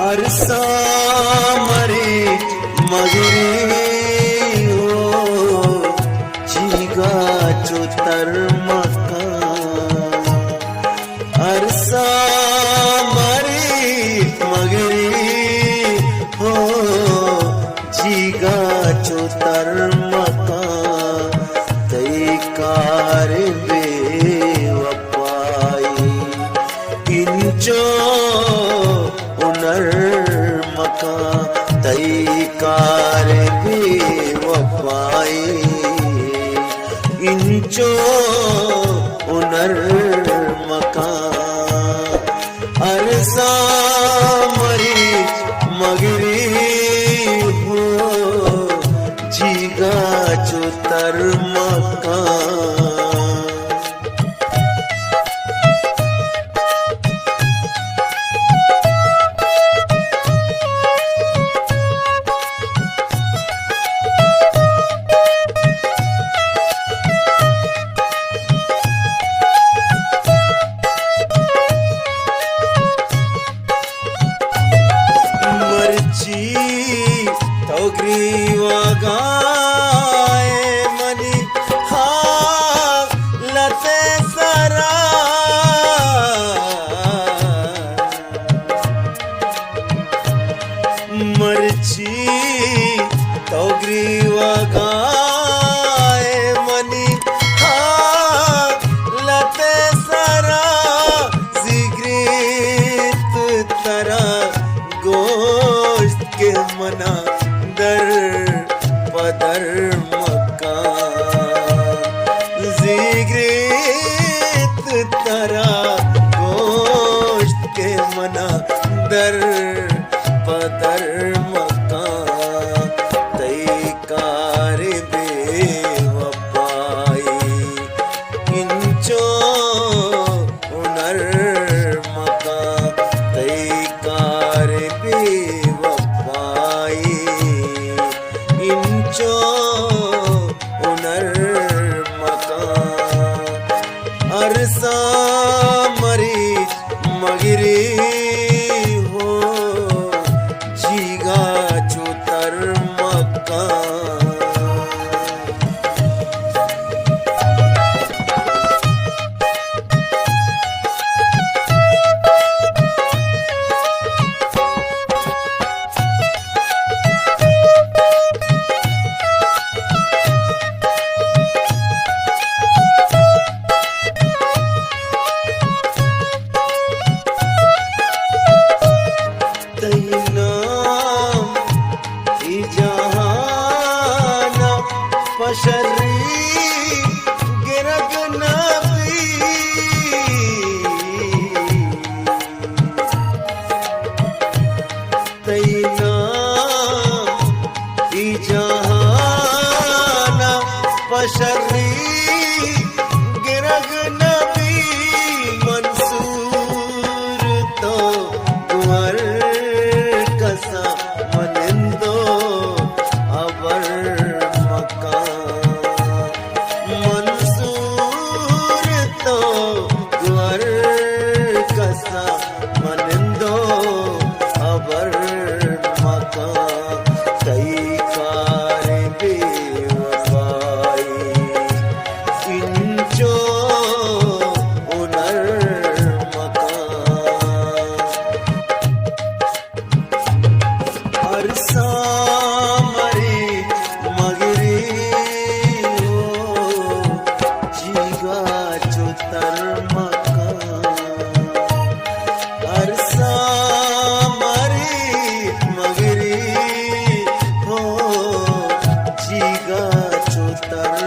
अरसा मरे मगरी हो जीगा चोतर मका अरसा मरे मगरी हो जीगा चोतर मका तई कार बेवफाई इंचो मका तई कार बेवफाई इंचो उनर मका अरसा मरी मगरी हो जीगा चोतर मका तोग्रीवा गाए मनी हाँ लते सरा मर्ची तोग्रीवा गाए मनी हाँ लते सरा जिग्रीत तरा गोश्त के मना दर पदर मक्का जिग्रीत तरा गोश्त के मना दर पदर मक्का तई कार बेवफाई इंचो उनर मक्का तई कार बेवफाई इंचो उनर मका अरसा मरी मगरी हो जीगा चोतर मका पशरी गिरग नबी तैना जहाना पशरी गिरग नबी मंसूर तो गुहर कसा मनिंदो अबर मंसूर तो गुहर कसा मनिंदो अबर मका तई कार बेवफाई इंचो उनर मका अरसा मरे मगरी हो जीगा चोतर मका अरसा मरे मगरी हो जीगा चोतर